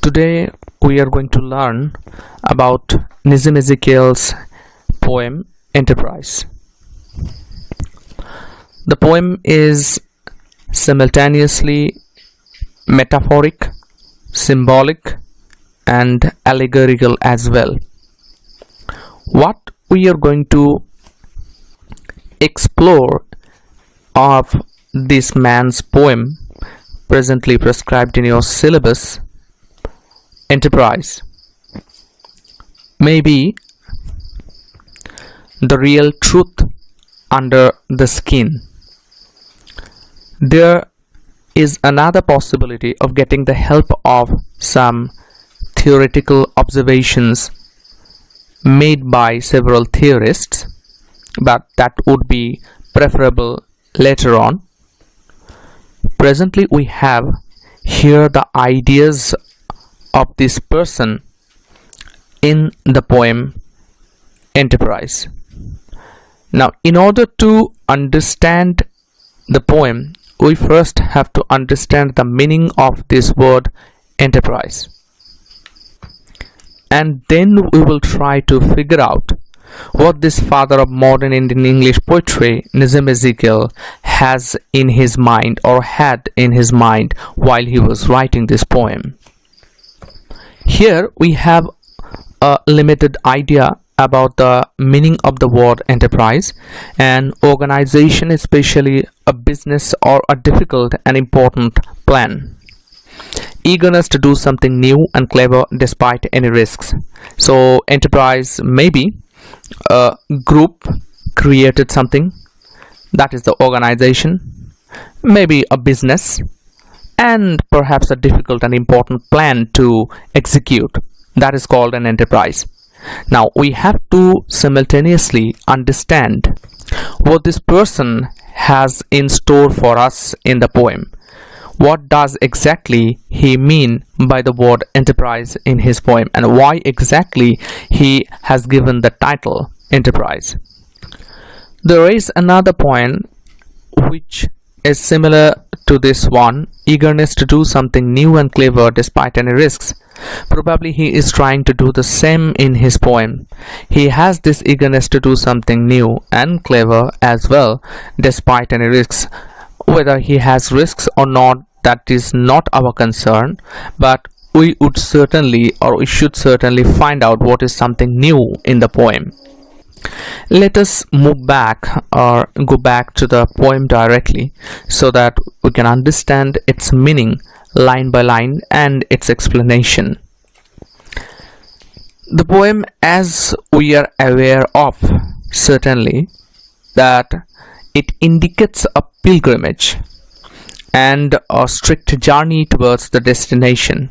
Today we are going to learn about Nissim Ezekiel's poem Enterprise. The poem is simultaneously metaphoric, symbolic, and allegorical as well. What we are going to explore of this man's poem presently prescribed in your syllabus, Enterprise, maybe the real truth under the skin. There is another possibility of getting the help of some theoretical observations made by several theorists, but that would be preferable later on. Presently we have here the ideas of this person in the poem Enterprise. Now, in order to understand the poem, we first have to understand the meaning of this word enterprise, and then we will try to figure out what this father of modern Indian English poetry, Nissim Ezekiel, has in his mind or had in his mind while he was writing this poem. Here we have a limited idea about the meaning of the word enterprise. An organization, especially a business or a difficult and important plan. Eagerness to do something new and clever despite any risks. So enterprise, maybe a group created something, that is the organization, maybe a business, and perhaps a difficult and important plan to execute, that is called an enterprise. Now we have to simultaneously understand what this person has in store for us in the poem. What does exactly he mean by the word enterprise in his poem, and why exactly he has given the title Enterprise. There is another point which is similar to this one, eagerness to do something new and clever despite any risks. Probably he is trying to do the same in his poem. He has this eagerness to do something new and clever as well despite any risks. Whether he has risks or not, that is not our concern, but we would certainly, or we should certainly, find out what is something new in the poem. Let us move back or go back to the poem directly so that we can understand its meaning line by line and its explanation. The poem, as we are aware of, certainly that it indicates a pilgrimage and a strict journey towards the destination.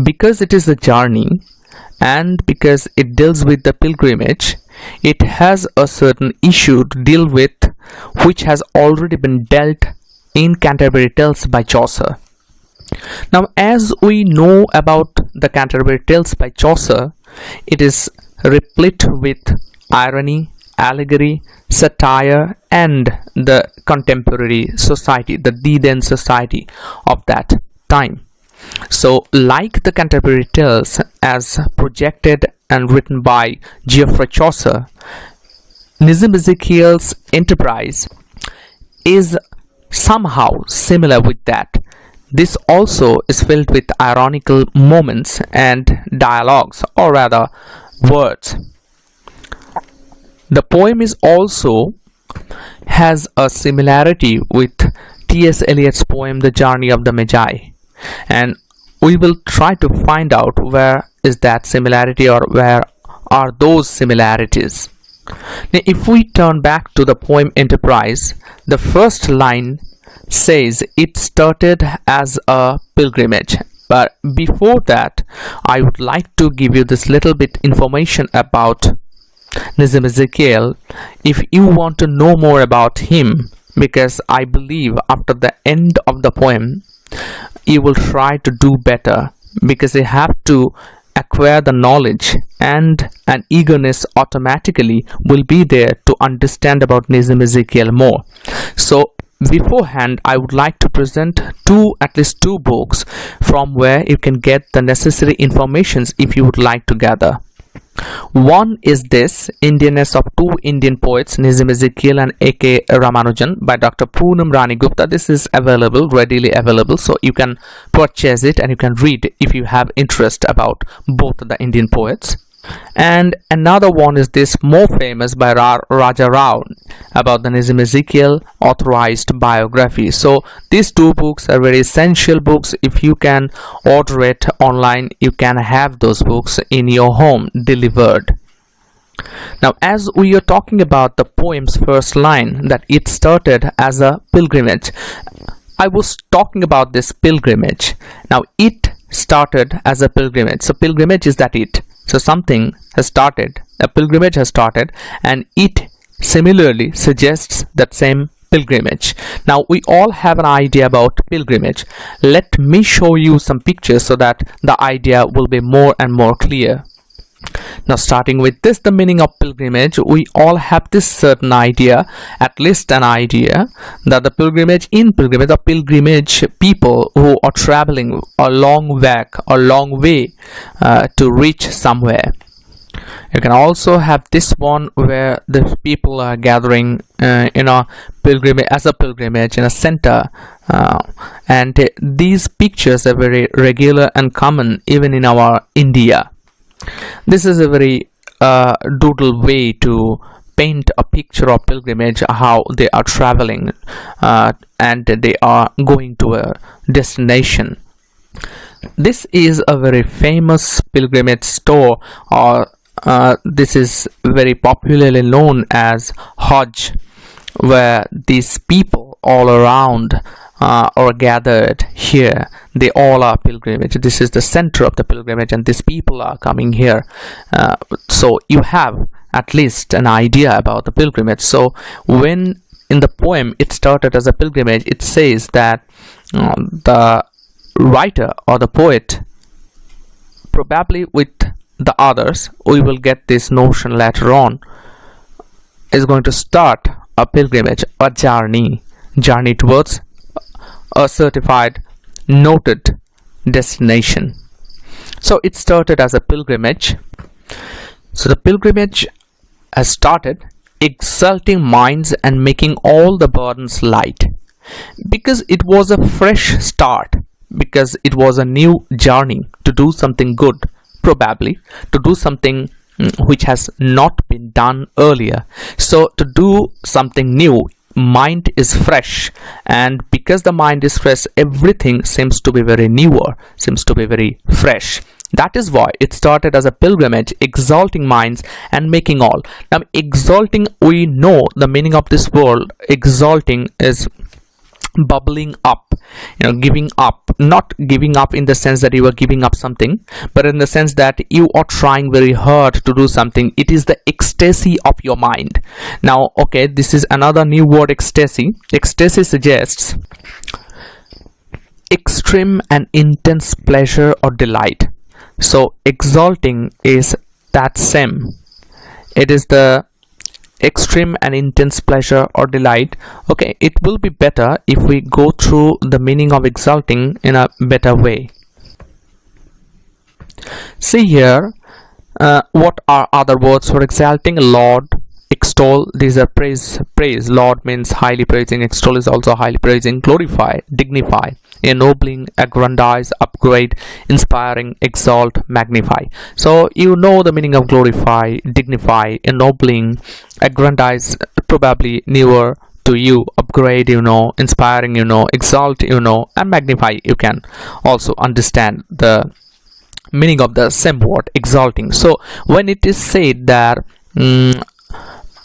Because it is a journey and because it deals with the pilgrimage, it has a certain issue to deal with which has already been dealt in Canterbury Tales by Chaucer. Now, as we know about the Canterbury Tales by Chaucer, it is replete with irony, allegory, satire, and the contemporary society, the then society of that time. So, like the Canterbury Tales as projected and written by Geoffrey Chaucer, Nissim Ezekiel's Enterprise is somehow similar with that. This also is filled with ironical moments and dialogues, or rather words. The poem is also has a similarity with T.S. Eliot's poem The Journey of the Magi, and we will try to find out where is that similarity or where are those similarities. Now, if we turn back to the poem Enterprise, the first line says it started as a pilgrimage. But before that, I would like to give you this little bit information about Nissim Ezekiel if you want to know more about him, because I believe after the end of the poem you will try to do better, because you have to acquire the knowledge and an eagerness automatically will be there to understand about Nissim Ezekiel more. So beforehand I would like to present at least two books from where you can get the necessary informations if you would like to gather. One is this, Indianness of Two Indian Poets, Nissim Ezekiel and A.K. Ramanujan by Dr. Poonam Rani Gupta. This is available, readily available, so you can purchase it and you can read if you have interest about both the Indian poets. And another one is this, more famous, by Raja Rao, about the Nissim Ezekiel authorized biography. So these two books are very essential books. If you can order it online, you can have those books in your home delivered. Now, as we are talking about the poem's first line, that it started as a pilgrimage, I was talking about this pilgrimage. Now, it started as a pilgrimage. So pilgrimage is that it. So something has started, a pilgrimage has started, and it similarly suggests that same pilgrimage. Now we all have an idea about pilgrimage. Let me show you some pictures so that the idea will be more and more clear. Now, starting with this, the meaning of pilgrimage, we all have this certain idea, at least an idea, that the pilgrimage people who are traveling a long way to reach somewhere. You can also have this one where the people are gathering in a pilgrimage in a center, and these pictures are very regular and common even in our India. This is a very doodle way to paint a picture of pilgrimage, how they are traveling and they are going to a destination. This is a very famous pilgrimage store, or this is very popularly known as Hajj, where these people all around are gathered here. They all are pilgrimage. This is the center of the pilgrimage, and these people are coming here. So you have at least an idea about the pilgrimage. So when in the poem it started as a pilgrimage, it says that the writer or the poet, probably with the others, we will get this notion later on, is going to start a pilgrimage, a journey towards a certified, noted destination. So it started as a pilgrimage. So the pilgrimage has started exalting minds and making all the burdens light, because it was a fresh start, because it was a new journey to do something good, probably to do something which has not been done earlier. So to do something new, mind is fresh, and because the mind is fresh, everything seems to be very newer, seems to be very fresh. That is why it started as a pilgrimage, exalting minds and making all. Now, exalting, we know the meaning of this word. Exalting is bubbling up, giving up. Not giving up in the sense that you are giving up something, but in the sense that you are trying very hard to do something. It is the ecstasy of your mind. Now, okay, this is another new word, ecstasy. Ecstasy suggests extreme and intense pleasure or delight. So exalting is that same. It is the extreme and intense pleasure or delight. Okay, it will be better if we go through the meaning of exalting in a better way. See here, what are other words for exalting? Laud, extol, these are praise. Laud means highly praising, extol is also highly praising, glorify, dignify, ennobling, aggrandize, upgrade, inspiring, exalt, magnify. So you know the meaning of glorify, dignify, ennobling, aggrandize, probably newer to you, upgrade, inspiring, exalt, and magnify. You can also understand the meaning of the same word, exalting. So when it is said that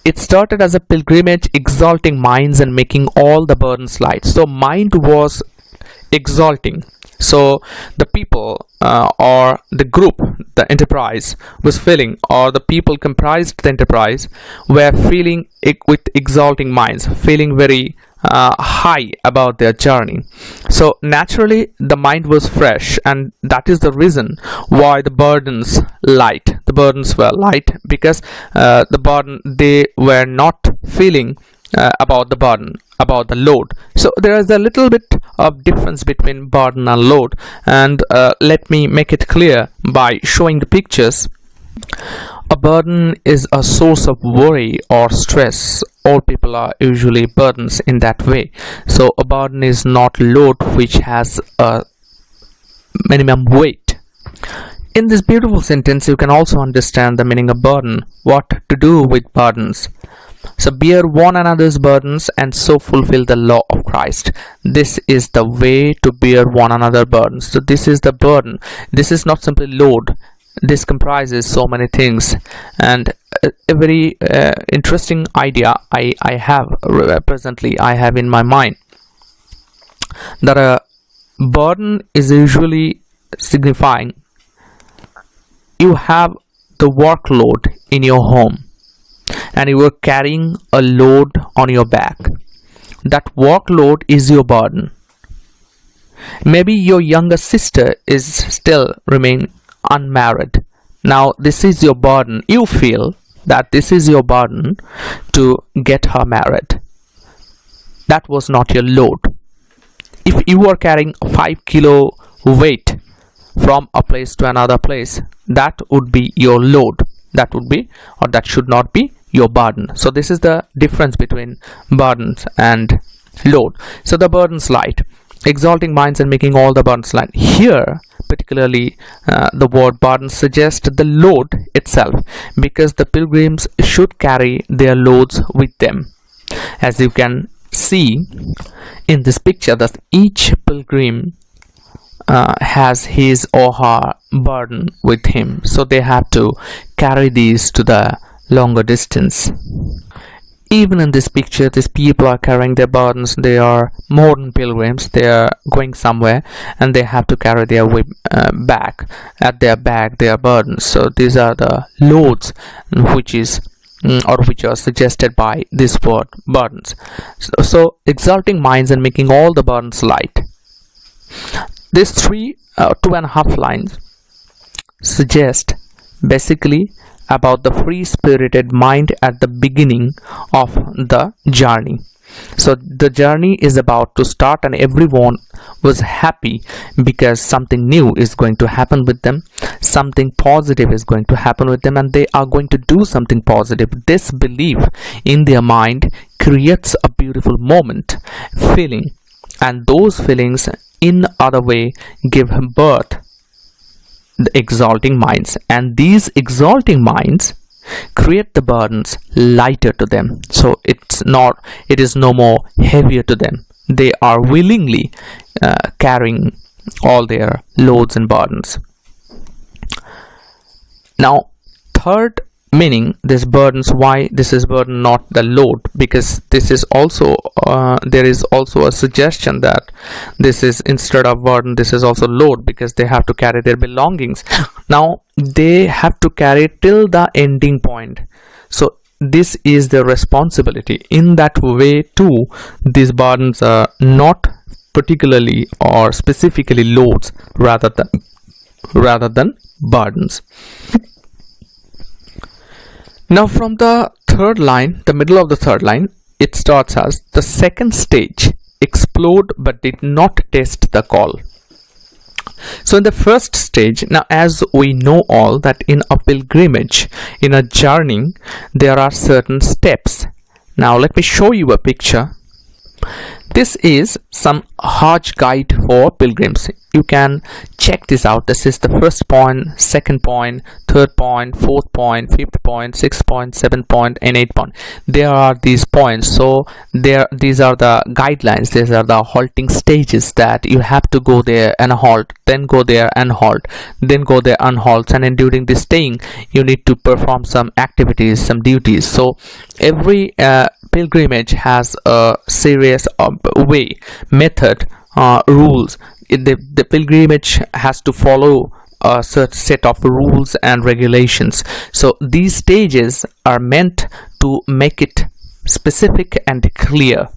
it started as a pilgrimage, exalting minds and making all the burdens light. So mind was exalting. So the people or the group, the enterprise was feeling, or the people comprised the enterprise were feeling with exalting minds, feeling very high about their journey. So naturally the mind was fresh, and that is the reason why the burdens were light, because the burden, they were not feeling about the burden, about the load. So there is a little bit of difference between burden and load, and let me make it clear by showing the pictures. A burden is a source of worry or stress. All people are usually burdens in that way. So a burden is not load which has a minimum weight. In this beautiful sentence, you can also understand the meaning of burden, what to do with burdens. So bear one another's burdens and so fulfill the law of Christ. This is the way to bear one another's burdens. So this is the burden. This is not simply load. This comprises so many things, and a very interesting idea I have presently I have in my mind, that a burden is usually signifying you have the workload in your home and you are carrying a load on your back. That workload is your burden. Maybe your younger sister is still remain unmarried. Now this is your burden. You feel that this is your burden to get her married. That was not your load. If you are carrying a 5 kilo weight from a place to another place, that would be your load. That would be, or that should not be, your burden. So this is the difference between burdens and load. So the burdens light, exalting minds and making all the burdens light. Here particularly the word burden suggests the load itself, because the pilgrims should carry their loads with them. As you can see in this picture, that each pilgrim has his or her burden with him, so they have to carry these to the longer distance. Even in this picture, these people are carrying their burdens. They are modern pilgrims. They are going somewhere and they have to carry their back at their back their burdens. So these are the loads which is or which are suggested by this word burdens. So exalting minds and making all the burdens light. These 2.5 lines suggest basically about the free-spirited mind at the beginning of the journey. So the journey is about to start and everyone was happy because something new is going to happen with them, something positive is going to happen with them, and they are going to do something positive. This belief in their mind creates a beautiful moment, feeling, and those feelings in other way give birth the exalting minds, and these exalting minds create the burdens lighter to them. So it is no more heavier to them. They are willingly carrying all their loads and burdens. Now third meaning, this burdens, why this is burden not the load, because this is also there is also a suggestion that this is instead of burden, this is also load, because they have to carry their belongings. Now they have to carry till the ending point, so this is their responsibility. In that way too, these burdens are not particularly or specifically loads rather than burdens. Now from the third line, the middle of the third line, it starts as the second stage, explode but did not test the call. So in the first stage, now as we know all that in a pilgrimage, in a journey, there are certain steps. Now let me show you a picture. This is some Hajj guide for pilgrims. You can check this out. This is the first point, second point, third point, fourth point, fifth point, sixth point, seventh point, and eighth point. There are these points. So these are the guidelines. These are the halting stages that you have to go there and halt, then go there and halt, then go there and halt. And then during this staying, you need to perform some activities, some duties. So every pilgrimage has a serious way, method, rules. The pilgrimage has to follow a certain set of rules and regulations. So these stages are meant to make it specific and clear.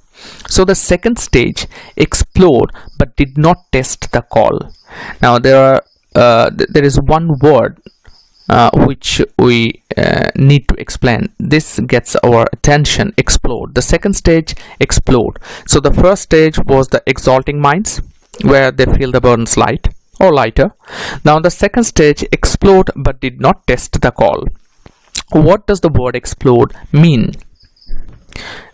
So the second stage, explored but did not test the call. Now there is one word which we need to explain. This gets our attention. Explode. The second stage, explode. So the first stage was the exalting minds, where they feel the burdens light or lighter. Now the second stage, explode but did not test the call. What does the word explode mean?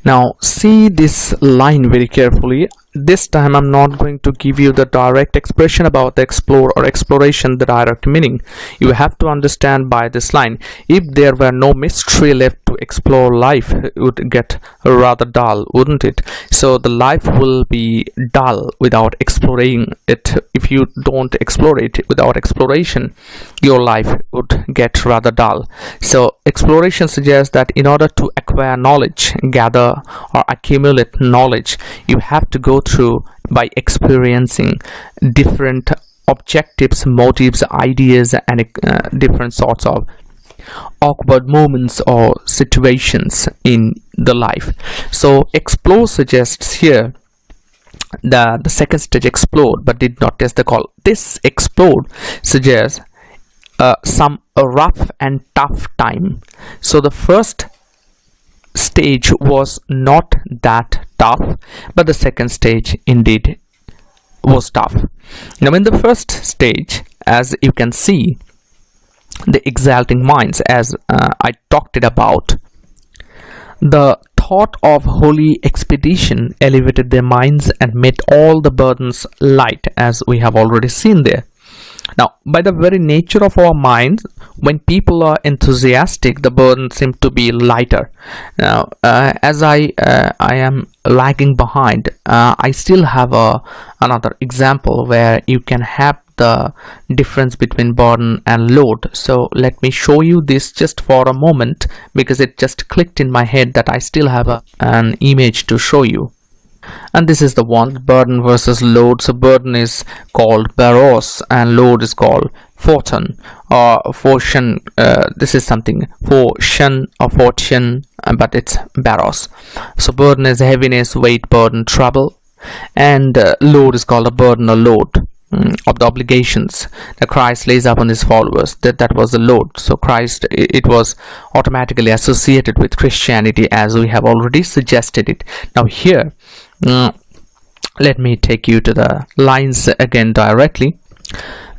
Now see this line very carefully. This time I'm not going to give you the direct expression about the explore or exploration, the direct meaning. You have to understand by this line. If there were no mystery left to explore, life would get rather dull, wouldn't it? So the life will be dull without exploring it. If you don't explore it, without exploration, your life would get rather dull. So exploration suggests that in order to acquire knowledge, gather or accumulate knowledge, you have to go through by experiencing different objectives, motives, ideas, and different sorts of awkward moments or situations in the life. So explore suggests here that the second stage, explode but did not test the call. This explode suggests some rough and tough time. So the first stage was not that tough, but the second stage indeed was tough. Now in the first stage, as you can see, the exalting minds, as I talked it about, the thought of holy expedition elevated their minds and made all the burdens light, as we have already seen there. Now, by the very nature of our minds, when people are enthusiastic, the burden seems to be lighter. Now, as I am lagging behind, I still have another example where you can have the difference between burden and load. So let me show you this just for a moment, because it just clicked in my head that I still have an image to show you. And this is the one, burden versus load. So burden is called baros and load is called fortune or fortune. This is something fortune or fortune, but it's baros. So burden is heaviness, weight, burden, trouble, and load is called a burden or load of the obligations that Christ lays upon his followers. That was the load. So Christ, it was automatically associated with Christianity, as we have already suggested it. Now here, let me take you to the lines again directly.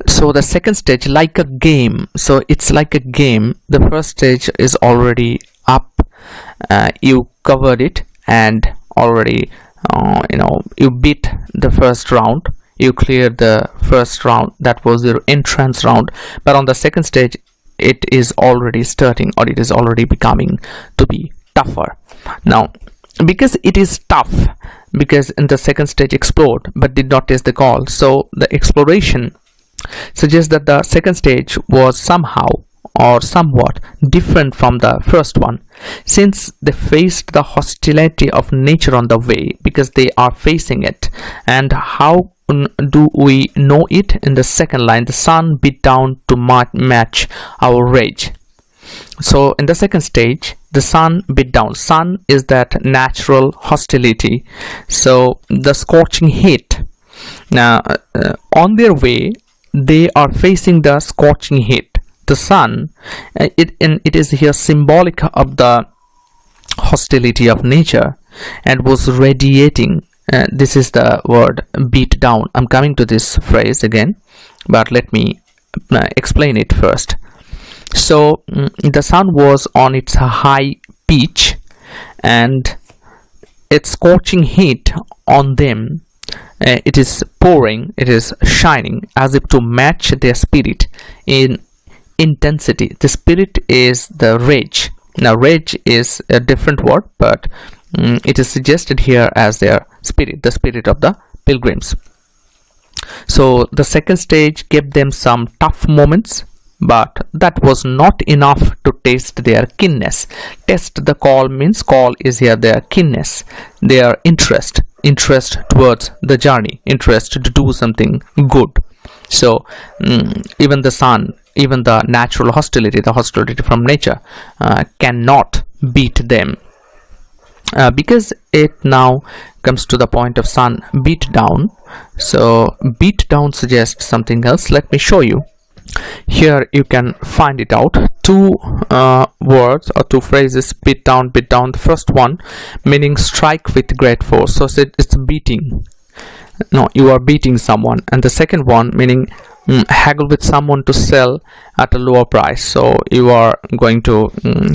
So the second stage, like a game. So it's like a game. The first stage is already up. You covered it and already you beat the first round. You cleared the first round. That was your entrance round. But on the second stage, it is already starting, or it is already becoming to be tougher. Now, because it is tough, because in the second stage explored but did not test the call, so the exploration suggests that the second stage was somehow or somewhat different from the first one, since they faced the hostility of nature on the way, because they are facing it. And how do we know it? In the second line, the sun beat down to match our rage. So in the second stage, the sun beat down. Sun is that natural hostility, so the scorching heat. Now on their way, they are facing the scorching heat. The sun, it is here symbolic of the hostility of nature, and was radiating. This is the word beat down. I'm coming to this phrase again, but let me explain it first. So the sun was on its high pitch, and its scorching heat on them, it is pouring, it is shining, as if to match their spirit in intensity. The spirit is the rage. Now rage is a different word, but it is suggested here as their spirit, the spirit of the pilgrims. So the second stage gave them some tough moments, but that was not enough to taste their keenness. Test the call means, call is here their keenness, their interest towards the journey, interest to do something good. So even the sun, even the natural hostility, the hostility from nature, cannot beat them, because it now comes to the point of sun beat down. So beat down suggests something else. Let me show you. Here you can find it out. Two words or two phrases: beat down, beat down. The first one meaning strike with great force, so it's beating. No, you are beating someone. And the second one meaning haggle with someone to sell at a lower price, so you are going to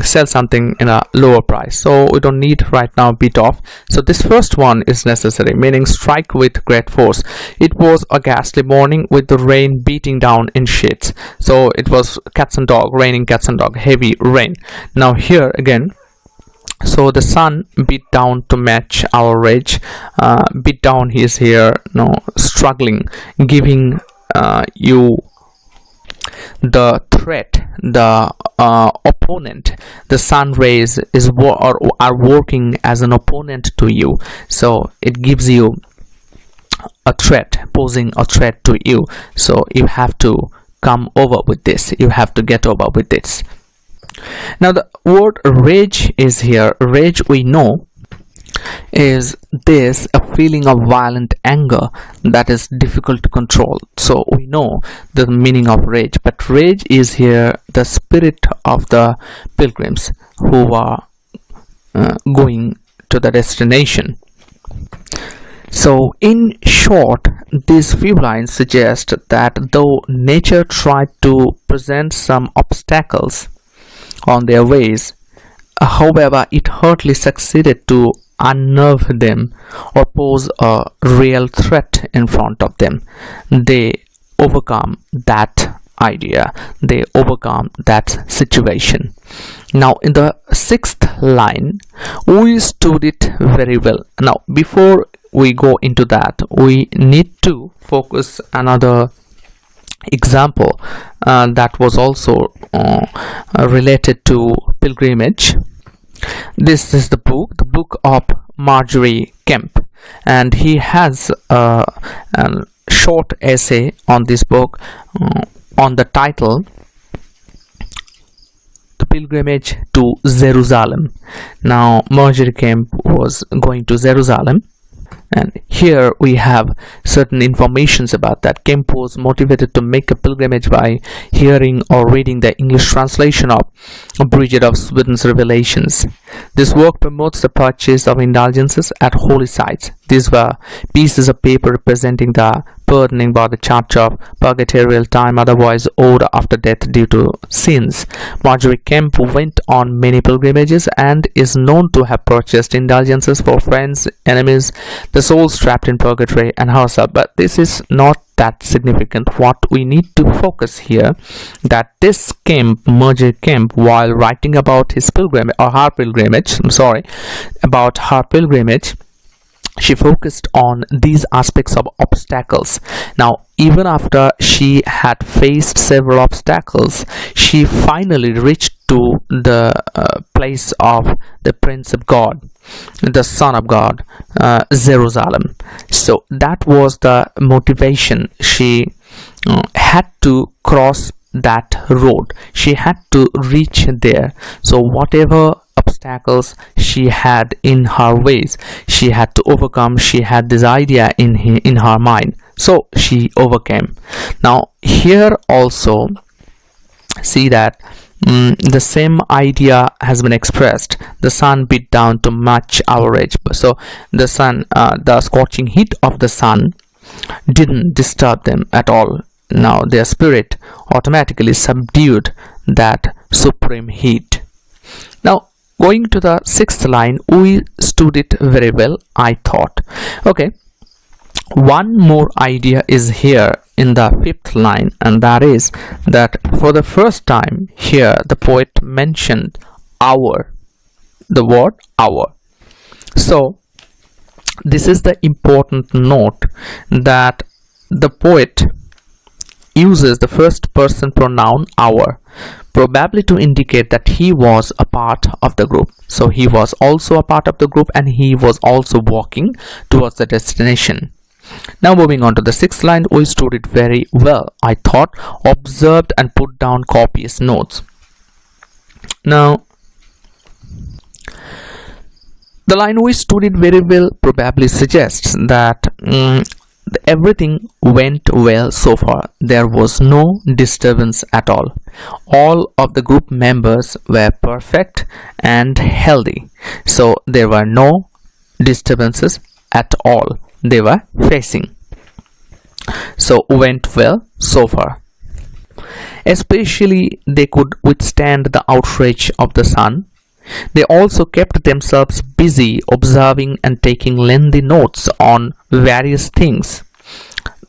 sell something in a lower price. So we don't need right now beat off, so this first one is necessary, meaning strike with great force. It was a ghastly morning with the rain beating down in sheets. So it was cats and dog, raining cats and dog, heavy rain. Now here again, so the sun beat down to match our rage. Beat down is here, no, struggling, giving you the threat, the opponent. The sun rays are working as an opponent to you, so it gives you a threat, posing a threat to you. So you have to come over with this, you have to get over with this. Now the word rage is here. Rage, we know, is this a feeling of violent anger that is difficult to control. So we know the meaning of rage, but rage is here the spirit of the pilgrims who are going to the destination. So in short, these few lines suggest that though nature tried to present some obstacles on their ways, however, it hardly succeeded to unnerve them or pose a real threat in front of them. They overcome that idea, they overcome that situation. Now in the sixth line, we stood it very well. Now before we go into that, we need to focus another example that was also related to pilgrimage. This is the book of Marjorie Kemp, and he has a short essay on this book on the title The Pilgrimage to Jerusalem. Now Marjorie Kemp was going to Jerusalem, and here we have certain informations about that. Kemp was motivated to make a pilgrimage by hearing or reading the English translation of Bridget of Sweden's Revelations. This work promotes the purchase of indulgences at holy sites. These were pieces of paper representing the pardoning by the Church of purgatorial time otherwise owed after death due to sins. Marjorie Kemp went on many pilgrimages and is known to have purchased indulgences for friends, enemies, the souls trapped in purgatory, and herself. But this is not that significant. What we need to focus here, that this Kemp, Marjorie Kemp, while writing about his pilgrimage or her pilgrimage, about her pilgrimage, she focused on these aspects of obstacles. Now even after she had faced several obstacles, she finally reached to the place of the Prince of God, the Son of God, Jerusalem. So that was the motivation. She had to cross that road, she had to reach there. So whatever obstacles she had in her ways, she had to overcome. She had this idea in her mind, so she overcame. Now here also see that the same idea has been expressed. The sun beat down to match our rage. So the sun, the scorching heat of the sun didn't disturb them at all. Now their spirit automatically subdued that supreme heat. Now going to the sixth line, we stood it very well, I thought. Okay, one more idea is here in the fifth line, and that is that for the first time here the poet mentioned our, the word our. So this is the important note, that the poet uses the first person pronoun our, probably to indicate that he was a part of the group. So he was also a part of the group, and he was also walking towards the destination. Now moving on to the sixth line, we stood it very well, I thought, observed and put down copious notes. Now the line we stood it very well probably suggests that everything went well so far. There was no disturbance at all. All of the group members were perfect and healthy. So there were no disturbances at all they were facing. So went well so far. Especially they could withstand the outrage of the sun. They also kept themselves busy observing and taking lengthy notes on various things.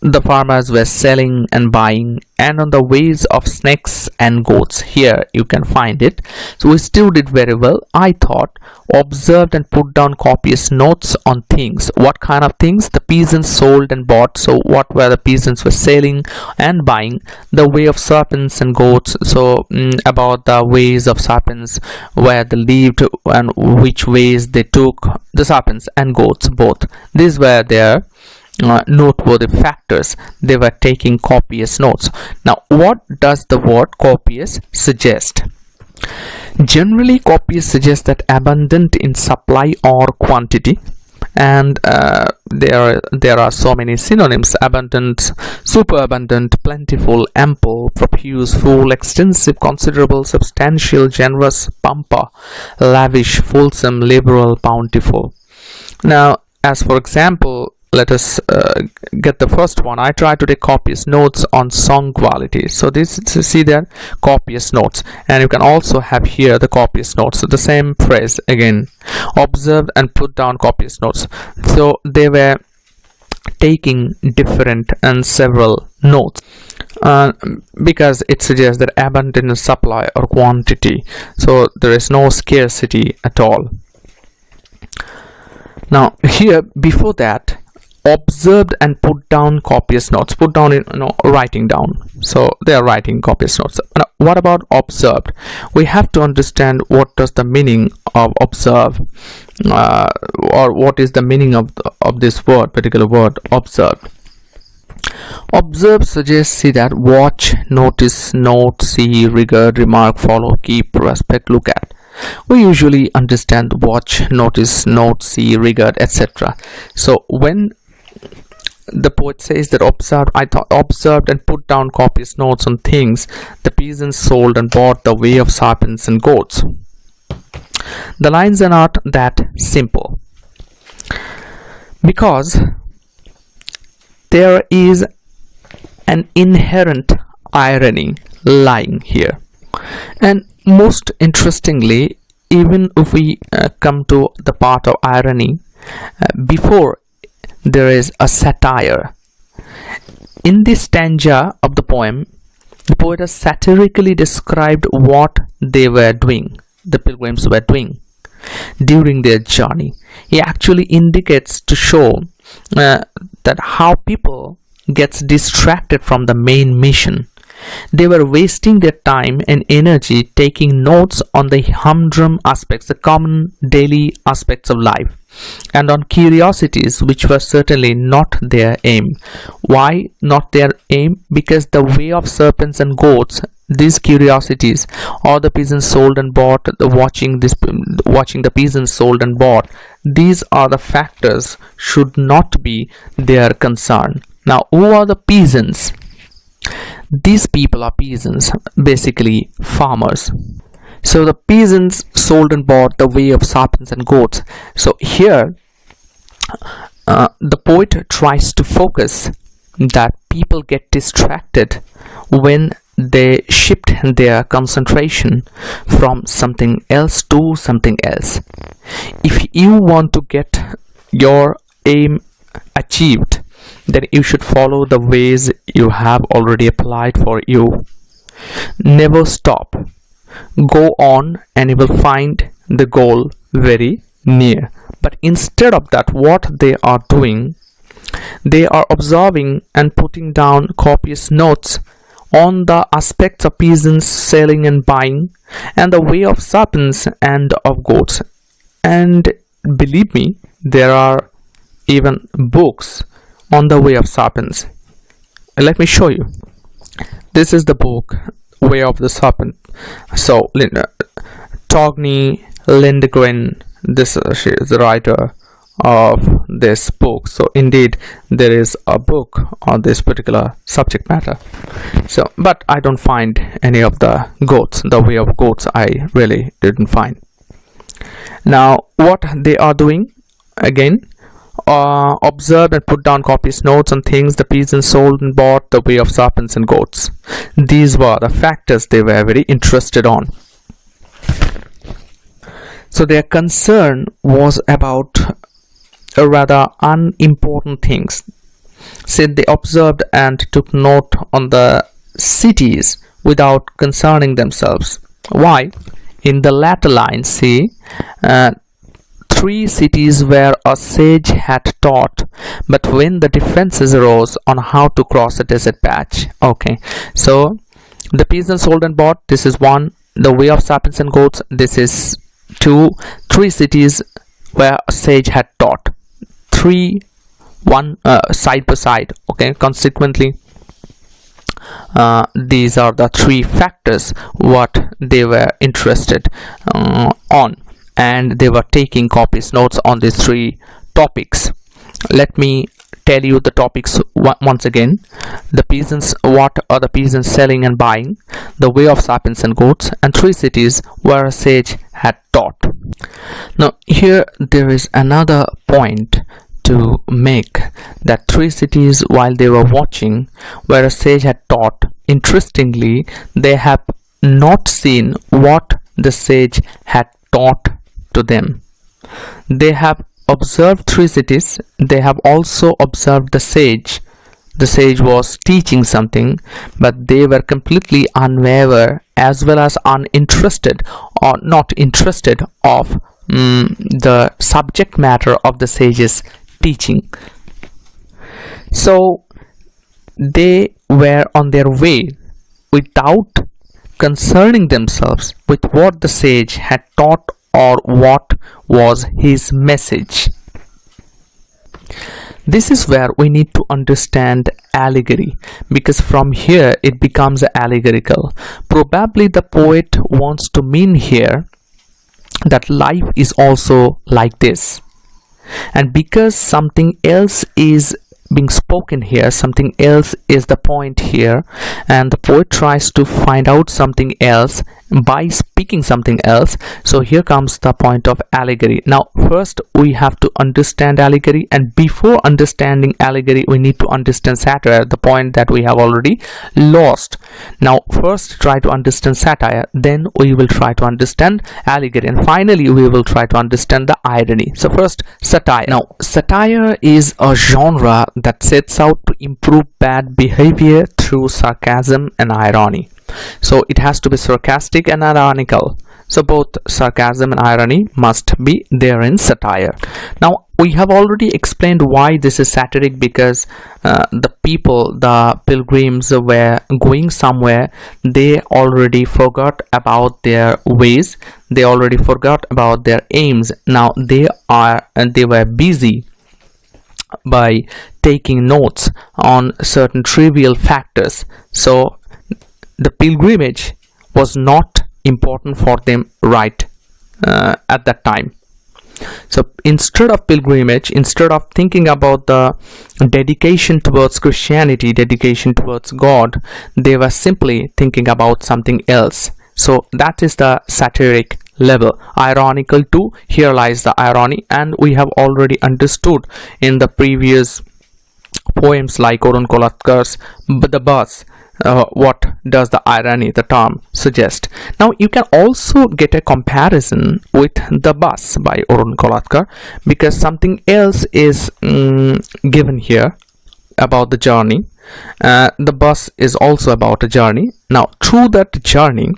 The farmers were selling and buying, and on the ways of snakes and goats. Here you can find it. So we still did very well, I thought. Observed and put down copious notes on things. What kind of things? The peasants sold and bought. So what were the peasants were selling and buying? The way of serpents and goats. So about the ways of serpents, where they lived and which ways they took. The serpents and goats both. These were their noteworthy factors. They were taking copious notes. Now what does the word copious suggest? Generally, copious suggests that abundant in supply or quantity, and there are so many synonyms: abundant, superabundant, plentiful, ample, profuse, full, extensive, considerable, substantial, generous, bumper, lavish, fulsome, liberal, bountiful. Now, as for example, let us get the first one. I try to take copious notes on song quality. So this, see there, copious notes, and you can also have here the copious notes. So the same phrase again, observed and put down copious notes. So they were taking different and several notes because it suggests that abundant in supply or quantity. So there is no scarcity at all. Now here, before that, observed and put down copious notes. Put down, writing down. So they are writing copious notes. Now, what about observed? We have to understand what does the meaning of observe, or what is the meaning of this word, particular word, observed. Observe suggests, see that, watch, notice, note, see, regard, remark, follow, keep, respect, look at. We usually understand watch, notice, note, see, regard, etc. So when the poet says that observed and put down copious notes on things the peasants sold and bought, the way of serpents and goats. The lines are not that simple, because there is an inherent irony lying here. And most interestingly, even if we come to the part of irony, before there is a satire. In this stanza of the poem, the poet has satirically described what they were doing, the pilgrims were doing during their journey. He actually indicates to show that how people gets distracted from the main mission. They were wasting their time and energy taking notes on the humdrum aspects, the common daily aspects of life, and on curiosities which were certainly not their aim. Why not their aim? Because the way of serpents and goats, these curiosities, or the peasants sold and bought, watching the peasants sold and bought, these are the factors should not be their concern. Now, who are the peasants? These people are peasants, basically farmers. So the peasants sold and bought the way of serpents and goats. So here the poet tries to focus that people get distracted when they shift their concentration from something else to something else. If you want to get your aim achieved, then you should follow the ways you have already applied for you. Never stop. Go on and you will find the goal very near. But instead of that, what they are doing, they are observing and putting down copious notes on the aspects of peasants selling and buying, and the way of serpents and of goats. And believe me, there are even books on the way of serpents. Let me show you. This is the book, Way of the Serpent. So Torgny Lindgren, she is the writer of this book. So indeed there is a book on this particular subject matter. So but I don't find any of the goats, the way of goats I really didn't find. Now what they are doing again, observe and put down copies, notes on things the peasants sold and bought, the way of serpents and goats. These were the factors they were very interested on. So their concern was about rather unimportant things. Said they observed and took note on the cities without concerning themselves. Why? In the latter line, see, 3 cities where a sage had taught, but when the defenses arose on how to cross a desert patch. Okay, so the peasants sold and bought, this is 1. The way of serpents and goats, this is 2. 3 cities where a sage had taught. 3, 1 side by side. Okay, consequently these are the 3 factors what they were interested on, and they were taking copies, notes on these 3 topics. Let me tell you the topics once again. The peasants, what are the peasants selling and buying, the way of serpents and goats, and 3 cities where a sage had taught. Now here there is another point to make, that 3 cities while they were watching where a sage had taught, interestingly they have not seen what the sage had taught to them. They have observed 3 cities, they have also observed the sage. The sage was teaching something, but they were completely unaware as well as uninterested or not interested of the subject matter of the sage's teaching. So they were on their way without concerning themselves with what the sage had taught or what was his message. This is where we need to understand allegory, because from here it becomes allegorical. Probably the poet wants to mean here that life is also like this, and because something else is being spoken here, something else is the point here, and the poet tries to find out something else by speaking something else. So here comes the point of allegory. Now first we have to understand allegory, and before understanding allegory we need to understand satire, the point that we have already lost. Now first try to understand satire, then we will try to understand allegory, and finally we will try to understand the irony. So first, satire. Now satire is a genre that sets out to improve bad behavior through sarcasm and irony. So it has to be sarcastic and ironical. So both sarcasm and irony must be there in satire. Now we have already explained why this is satiric, because the people, the pilgrims were going somewhere, they already forgot about their ways, they already forgot about their aims. Now they were busy by taking notes on certain trivial factors. So the pilgrimage was not important for them right at that time. So instead of pilgrimage, instead of thinking about the dedication towards Christianity, dedication towards God, they were simply thinking about something else. So that is the satiric level. Ironical too, here lies the irony, and we have already understood in the previous poems like Orun Kolatkar's The Bus, what does the irony, the term, suggest. Now you can also get a comparison with The Bus by Orun Kolatkar, because something else is given here about the journey. The bus is also about a journey. Now through that journey,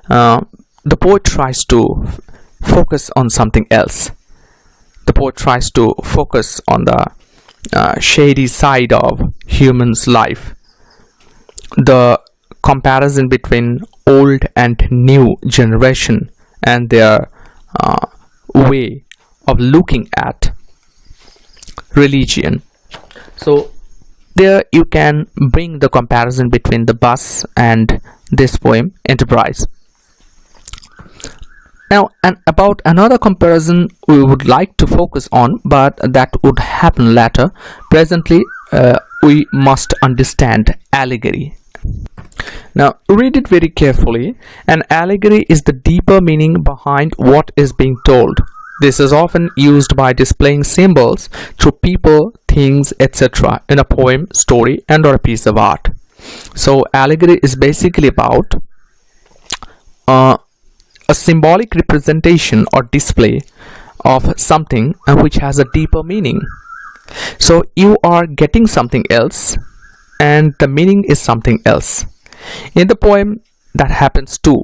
the poet tries to focus on something else. The poet tries to focus on the shady side of human's life, the comparison between old and new generation and their way of looking at religion. So there you can bring the comparison between The Bus and this poem, Enterprise. Now, and about another comparison we would like to focus on, but that would happen later. Presently, we must understand allegory. Now, read it very carefully. An allegory is the deeper meaning behind what is being told. This is often used by displaying symbols through people, things, etc. in a poem, story, and or a piece of art. So, allegory is basically about a symbolic representation or display of something which has a deeper meaning. So you are getting something else and the meaning is something else. In the poem, that happens too.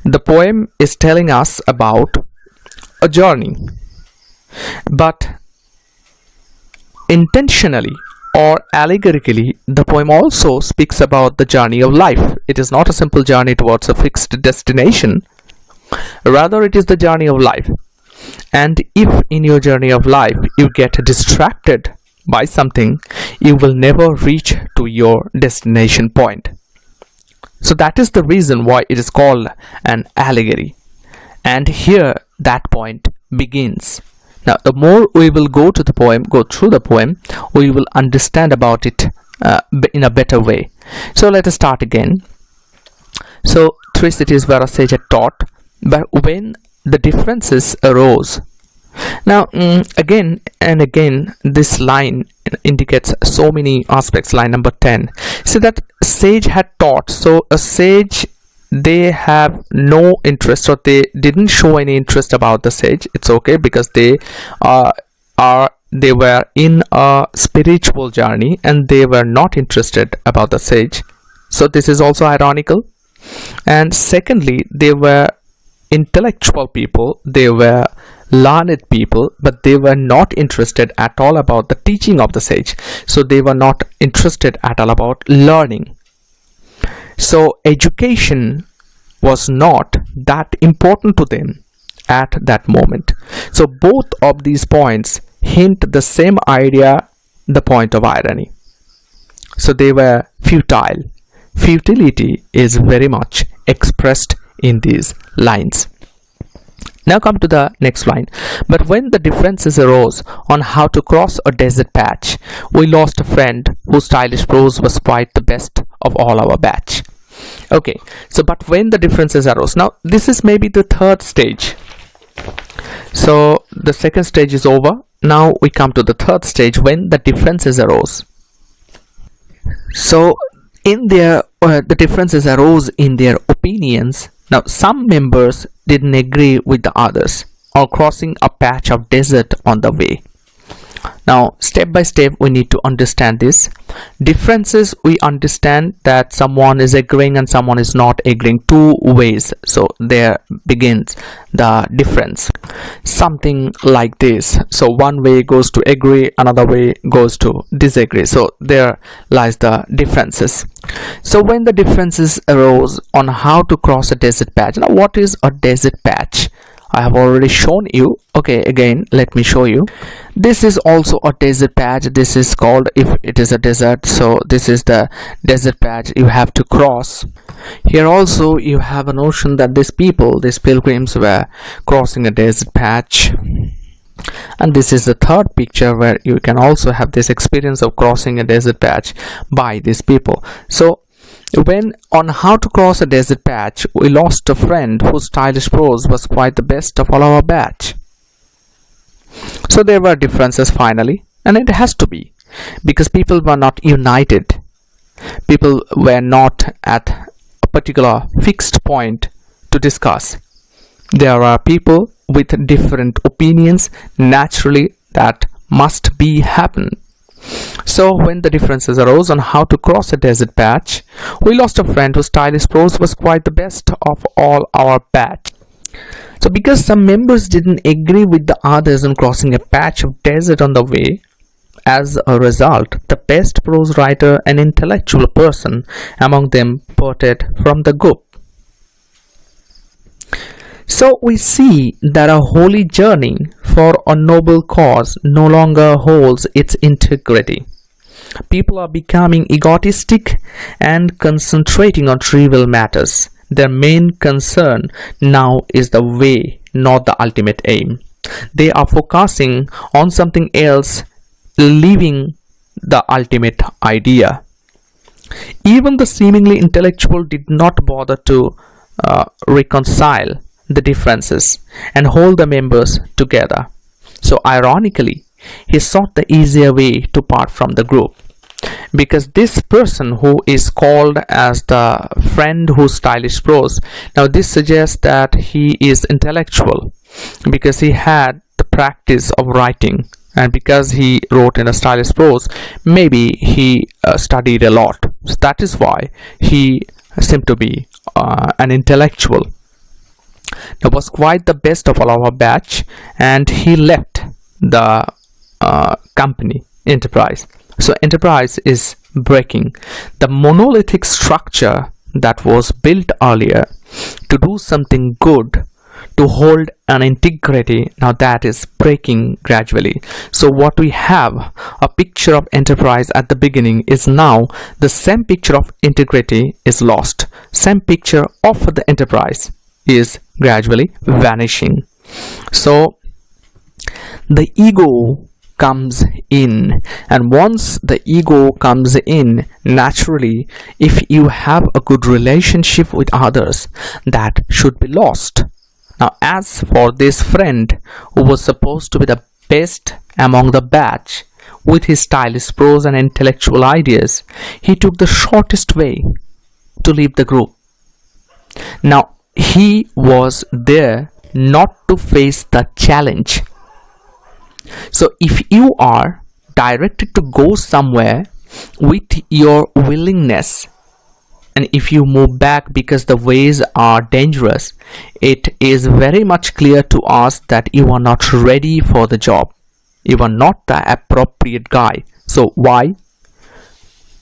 The poem is telling us about a journey, but intentionally or allegorically, the poem also speaks about the journey of life. It is not a simple journey towards a fixed destination. Rather, it is the journey of life. And if in your journey of life you get distracted by something, you will never reach to your destination point. So that is the reason why it is called an allegory. And here that point begins. Now, the more we will go through the poem, we will understand about it in a better way. So let us start again. So, 3 cities where a sage had taught, but when the differences arose. Now, again and again, this line indicates so many aspects. Line number 10. So that sage had taught. So a sage, they have no interest, or they didn't show any interest about the sage. It's okay, because they were in a spiritual journey and they were not interested about the sage. So this is also ironical. And secondly, they were intellectual people, they were learned people, but they were not interested at all about the teaching of the sage. So they were not interested at all about learning. So education was not that important to them at that moment. So both of these points hint the same idea, the point of irony. So they were futile. Futility is very much expressed in these lines. Now come to the next line. But when the differences arose on how to cross a desert patch, we lost a friend whose stylish prose was quite the best of all our batch. Okay, so but when the differences arose. Now this is maybe the third stage. So the second stage is over. Now we come to the third stage, when the differences arose. So in their the differences arose in their opinions. Now some members didn't agree with the others, or crossing a patch of desert on the way. Now step by step we need to understand this. Differences, we understand that someone is agreeing and someone is not agreeing, two ways. So there begins the difference, something like this. So one way goes to agree, another way goes to disagree. So there lies the differences. So when the differences arose on how to cross a desert patch. Now what is a desert patch? I have already shown you. Okay, again let me show you. This is also a desert patch. This is called, if it is a desert, so this is the desert patch you have to cross. Here also you have a notion that these pilgrims were crossing a desert patch. And this is the third picture where you can also have this experience of crossing a desert patch by these people. So when on how to cross a desert patch, we lost a friend whose stylish prose was quite the best of all our batch. So there were differences finally, and it has to be, because people were not united. People were not at a particular fixed point to discuss. There are people with different opinions, naturally that must be happen. So when the differences arose on how to cross a desert patch, we lost a friend whose stylish prose was quite the best of all our batch. So because some members didn't agree with the others on crossing a patch of desert on the way, as a result, the best prose writer and intellectual person among them parted from the group. So we see that a holy journey for a noble cause no longer holds its integrity. People are becoming egotistic and concentrating on trivial matters, Their main concern now is the way, not the ultimate aim. They are focusing on something else, leaving the ultimate idea. Even the seemingly intellectual did not bother to reconcile the differences and hold the members together. So ironically, he sought the easier way to part from the group, because this person who is called as the friend whose stylish prose, now this suggests that he is intellectual because he had the practice of writing, and because he wrote in a stylish prose, maybe he studied a lot. So that is why he seemed to be an intellectual. He was quite the best of all our batch, and he left the company Enterprise. So Enterprise is breaking the monolithic structure that was built earlier to do something good, to hold an integrity. Now that is breaking gradually. So what we have, a picture of Enterprise at the beginning, is now the same picture of integrity is lost. Same picture of the Enterprise is gradually vanishing. So the ego comes in, and once the ego comes in, naturally, if you have a good relationship with others, that should be lost. Now as for this friend who was supposed to be the best among the batch with his stylish prose and intellectual ideas, he took the shortest way to leave the group. Now he was there not to face the challenge. So if you are directed to go somewhere with your willingness, and if you move back because the ways are dangerous, it is very much clear to us that you are not ready for the job. You are not the appropriate guy. So why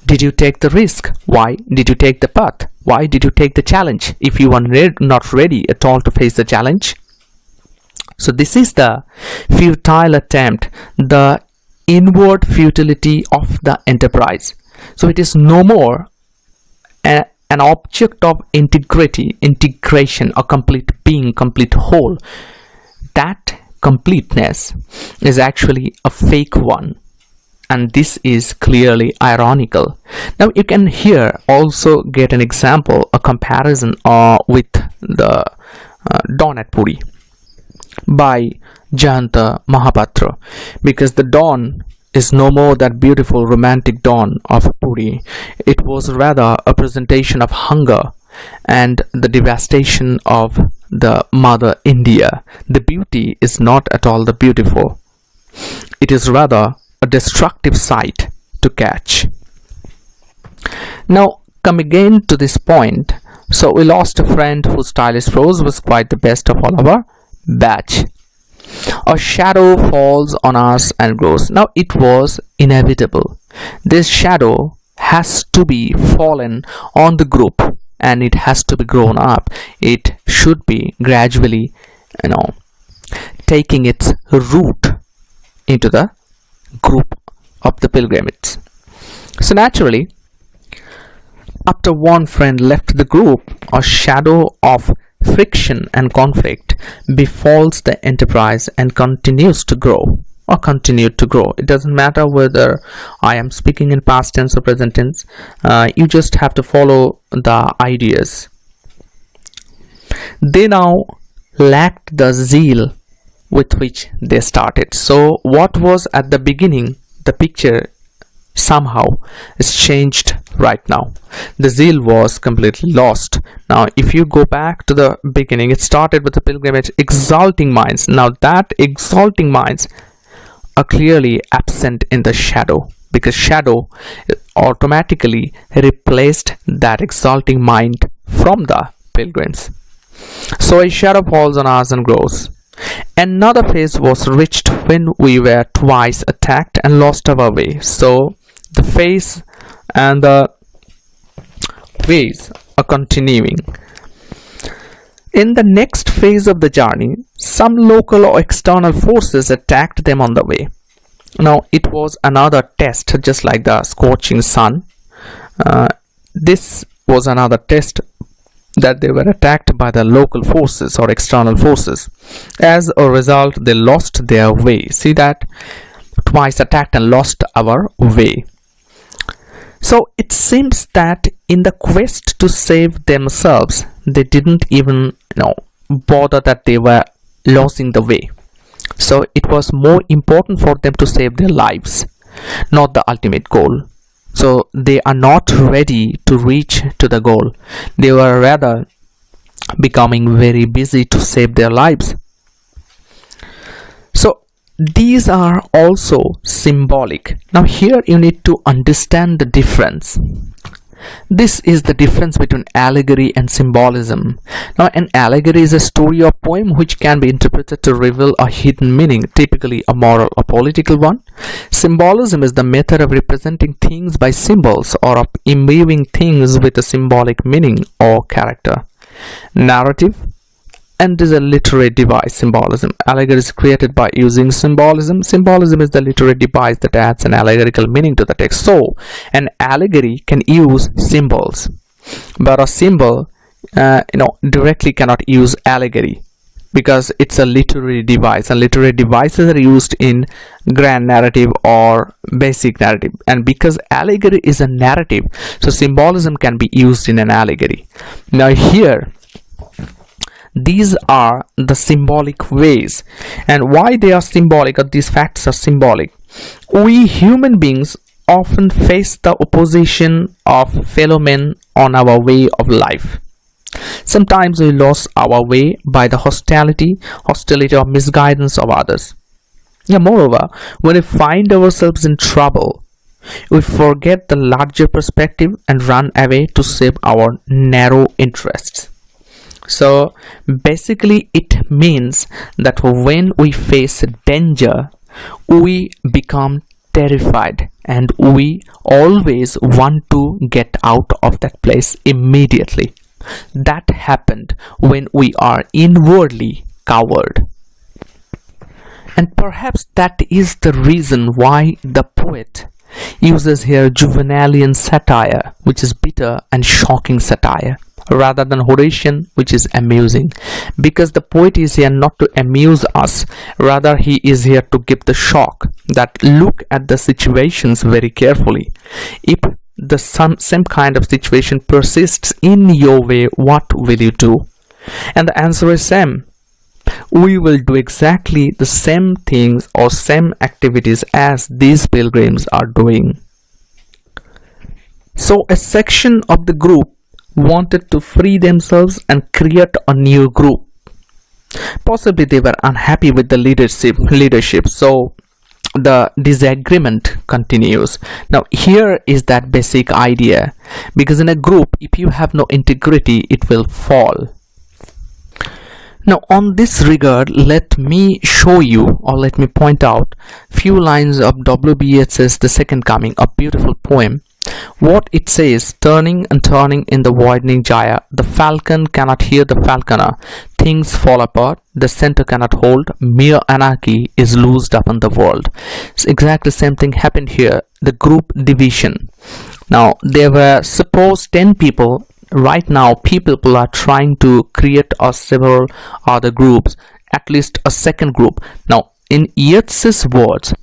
did you take the risk? Why did you take the path? Why did you take the challenge if you are not ready at all to face the challenge? So this is the futile attempt, the inward futility of the Enterprise. So it is no more an object of integrity, integration, a complete being, complete whole. That completeness is actually a fake one, and this is clearly ironical. Now you can here also get an example, a comparison with the Dawn at Puri by Jayanta Mahapatra, because the dawn is no more that beautiful romantic dawn of Puri. It was rather a presentation of hunger and the devastation of the mother India. The beauty is not at all the beautiful. It is rather a destructive sight to catch. Now come again to this point. So we lost a friend whose stylish prose was quite the best of all our batch. A shadow falls on us and grows. Now it was inevitable. This shadow has to be fallen on the group, and it has to be grown up. It should be gradually, taking its root into the group of the pilgrimages. So naturally, after one friend left the group, a shadow of friction and conflict befalls the Enterprise and continues to grow, or continued to grow. It doesn't matter whether I am speaking in past tense or present tense. You just have to follow the ideas. They now lacked the zeal with which they started. So what was at the beginning, the picture somehow is changed right now. The zeal was completely lost. Now if you go back to the beginning, it started with the pilgrimage exalting minds. Now that exalting minds are clearly absent in the shadow, because shadow automatically replaced that exalting mind from the pilgrims. So a shadow falls on us and grows. Another phase was reached when we were twice attacked and lost our way. So the phase and the ways are continuing. In the next phase of the journey, some local or external forces attacked them on the way. Now it was another test, just like the scorching sun. This was another test that they were attacked by the local forces or external forces. As a result, they lost their way. See that? Twice attacked and lost our way. So it seems that in the quest to save themselves, they didn't even bother that they were losing the way. So it was more important for them to save their lives, not the ultimate goal. So they are not ready to reach to the goal. They were rather becoming very busy to save their lives. So these are also symbolic. Now here you need to understand the difference. This is the difference between allegory and symbolism. Now, an allegory is a story or poem which can be interpreted to reveal a hidden meaning, typically a moral or political one. Symbolism is the method of representing things by symbols or of imbuing things with a symbolic meaning or character. Narrative and is a literary device. Symbolism. Allegory is created by using symbolism. Symbolism is the literary device that adds an allegorical meaning to the text. So an allegory can use symbols, but a symbol directly cannot use allegory because it's a literary device, and literary devices are used in grand narrative or basic narrative. And because allegory is a narrative, so symbolism can be used in an allegory. Now here, these are the symbolic ways, and why they are symbolic, or these facts are symbolic. We human beings often face the opposition of fellow men on our way of life. Sometimes we lose our way by the hostility or misguidance of others. Moreover, when we find ourselves in trouble, we forget the larger perspective and run away to save our narrow interests. So basically it means that when we face danger, we become terrified and we always want to get out of that place immediately. That happened when we are inwardly coward. And perhaps that is the reason why the poet uses here Juvenalian satire, which is bitter and shocking satire, rather than Horatian, which is amusing, because the poet is here not to amuse us, rather he is here to give the shock that look at the situations very carefully. If the same kind of situation persists in your way, what will you do? And the answer is same. We will do exactly the same things or same activities as these pilgrims are doing. So a section of the group wanted to free themselves and create a new group. Possibly they were unhappy with the leadership, so the disagreement continues. Now here is that basic idea, because in a group, if you have no integrity, it will fall. Now on this regard, let me show you, or let me point out few lines of W.B. Yeats's The Second Coming, a beautiful poem. What it says: turning and turning in the widening gyre, the falcon cannot hear the falconer, things fall apart, the center cannot hold, mere anarchy is loosed upon the world. It's exactly the same thing happened here, the group division. Now there were suppose 10 people. Right now people are trying to create several other groups, at least a second group. Now in Yeats's words,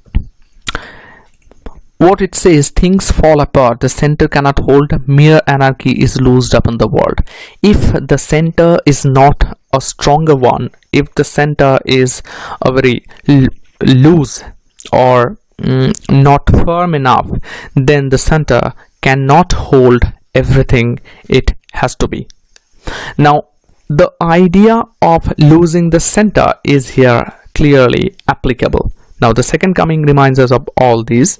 what it says: things fall apart, the center cannot hold, mere anarchy is loosed upon the world. If the center is not a stronger one, if the center is a very loose or not firm enough, then the center cannot hold everything it has to be. Now the idea of losing the center is here clearly applicable. Now the Second Coming reminds us of all these,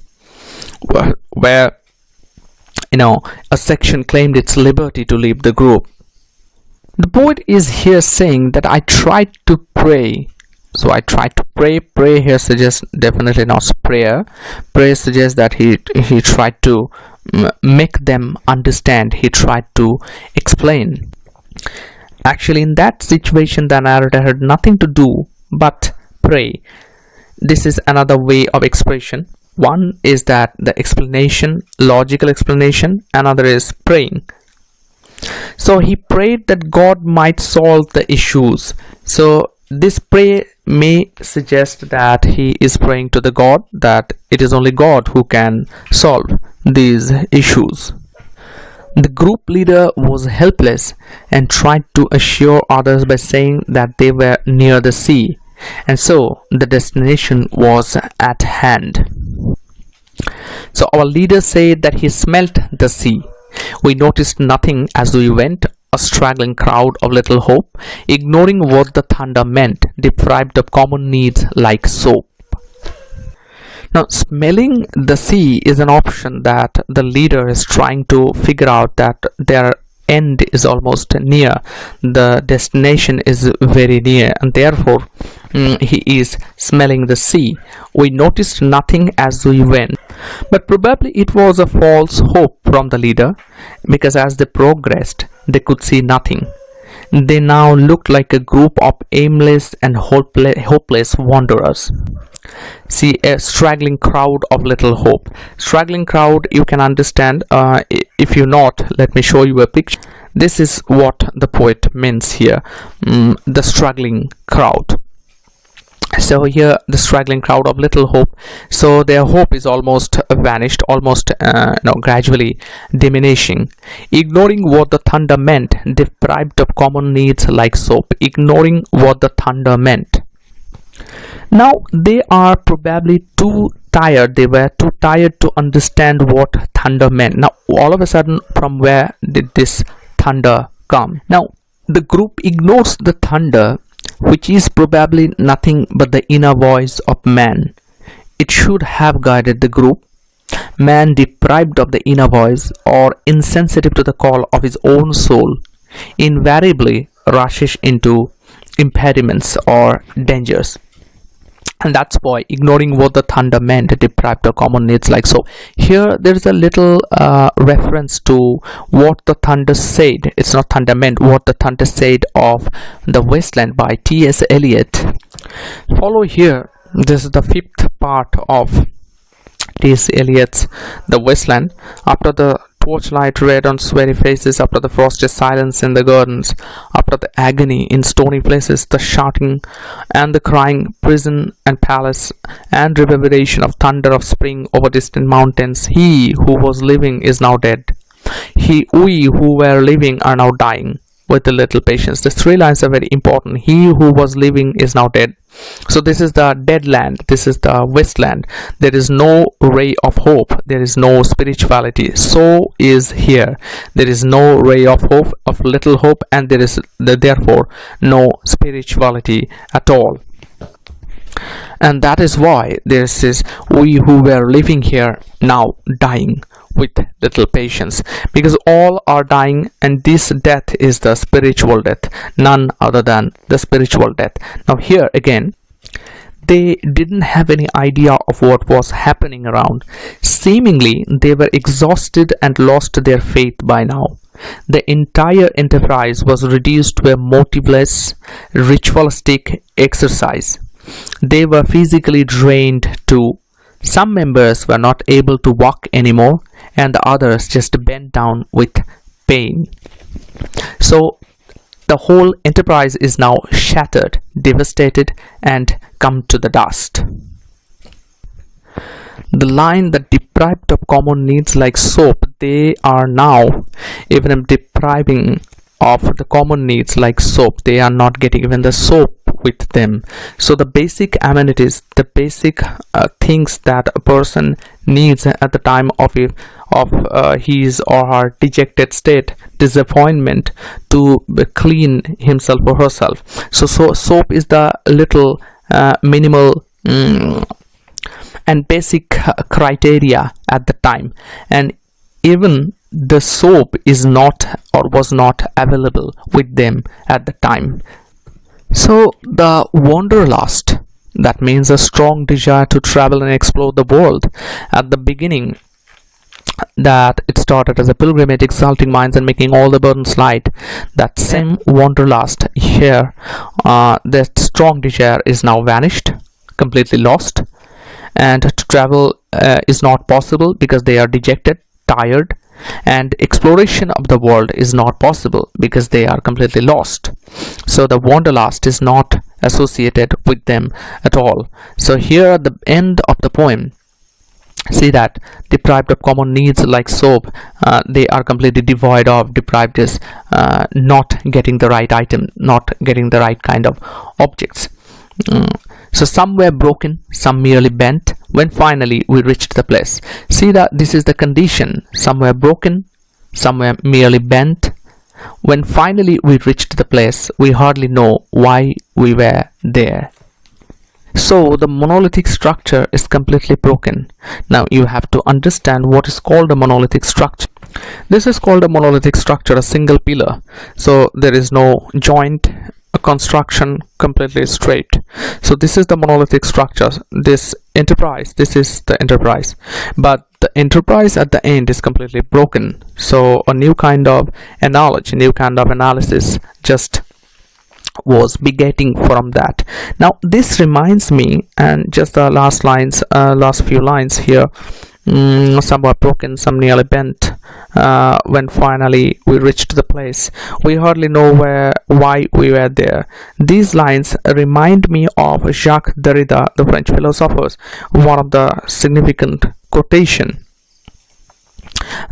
where a section claimed its liberty to leave the group. The poet is here saying that I tried to pray. So I tried to pray. Pray here suggests definitely not prayer. Prayer suggests that he tried to make them understand. He tried to explain. Actually, in that situation, the narrator had nothing to do but pray. This is another way of expression. One is that the explanation, logical explanation, another is praying. So So he prayed that God might solve the issues. So this prayer may suggest that he is praying to the God, that it is only God who can solve these issues. The group leader was helpless and tried to assure others by saying that they were near the sea, and so the destination was at hand. So our leader said that he smelt the sea. We noticed nothing as we went, a straggling crowd of little hope, ignoring what the thunder meant, deprived of common needs like soap. Now, smelling the sea is an option that the leader is trying to figure out that their end is almost near, the destination is very near, and therefore he is smelling the sea. We noticed nothing as we went, but probably it was a false hope from the leader, because as they progressed, they could see nothing. They now looked like a group of aimless and hopeless wanderers. See, a straggling crowd of little hope. Straggling crowd, you can understand. If you not, let me show you a picture. This is what the poet means here. The straggling crowd. So here, the straggling crowd of little hope. So their hope is almost vanished, almost gradually diminishing. Ignoring what the thunder meant, deprived of common needs like soap. Ignoring what the thunder meant. Now they are probably too tired. They were too tired to understand what thunder meant. Now all of a sudden, from where did this thunder come? Now the group ignores the thunder, which is probably nothing but the inner voice of man. It should have guided the group. Man, deprived of the inner voice or insensitive to the call of his own soul, invariably rushes into impediments or dangers. And that's why ignoring what the thunder meant, deprived of common needs like so. Here there is a little reference to what the thunder said. It's not thunder meant, what the thunder said of the wasteland by T.S. Eliot. Follow here. This is the fifth part of T.S. Eliot's The Wasteland. After the torchlight red on sweaty faces, after the frosty silence in the gardens, after the agony in stony places, the shouting and the crying, prison and palace, and reverberation of thunder of spring over distant mountains, he who was living is now dead. We who were living are now dying. With a little patience. These three lines are very important. He who was living is now dead. So this is the dead land. This is the wasteland. There is no ray of hope. There is no spirituality. So is here. There is no ray of hope, of little hope, and there is therefore no spirituality at all. And that is why there says, we who were living here now dying with little patience, because all are dying, and this death is the spiritual death, none other than the spiritual death. Now here again, they didn't have any idea of what was happening around. Seemingly they were exhausted and lost their faith by now. The entire enterprise was reduced to a motiveless ritualistic exercise. They were physically drained too. Some members were not able to walk anymore, and the others just bent down with pain. So the whole enterprise is now shattered, devastated, and come to the dust. The line that deprived of common needs like soap, they are now even depriving of the common needs like soap. They are not getting even the soap with them. So the basic amenities, the basic things that a person needs at the time of his or her dejected state, disappointment, to clean himself or herself. So soap is the little minimal and basic criteria at the time, and even the soap is not or was not available with them at the time. So the wanderlust, that means a strong desire to travel and explore the world. At the beginning, that it started as a pilgrimage, exalting minds and making all the burdens light. That same wanderlust here, that strong desire is now vanished, completely lost, and to travel is not possible because they are dejected, tired, and exploration of the world is not possible because they are completely lost. So the wanderlust is not associated with them at all. So here at the end of the poem, see that deprived of common needs like soap, they are completely devoid of. Deprived is not getting the right item, not getting the right kind of objects. So some were broken, some merely bent, when finally we reached the place. See that this is the condition. Some were broken, some were merely bent. When finally we reached the place, we hardly know why we were there. So the monolithic structure is completely broken. Now you have to understand what is called a monolithic structure. This is called a monolithic structure, a single pillar. So there is no joint, a construction, completely straight. So this is the monolithic structure. This enterprise, this is the enterprise, but the enterprise at the end is completely broken. So a new kind of analogy, new kind of analysis just was begetting from that. Now this reminds me, and just the last lines, last few lines here, some were broken, some nearly bent, when finally we reached the place, we hardly know why we were there. These lines remind me of Jacques Derrida, the French philosopher, one of the significant quotation.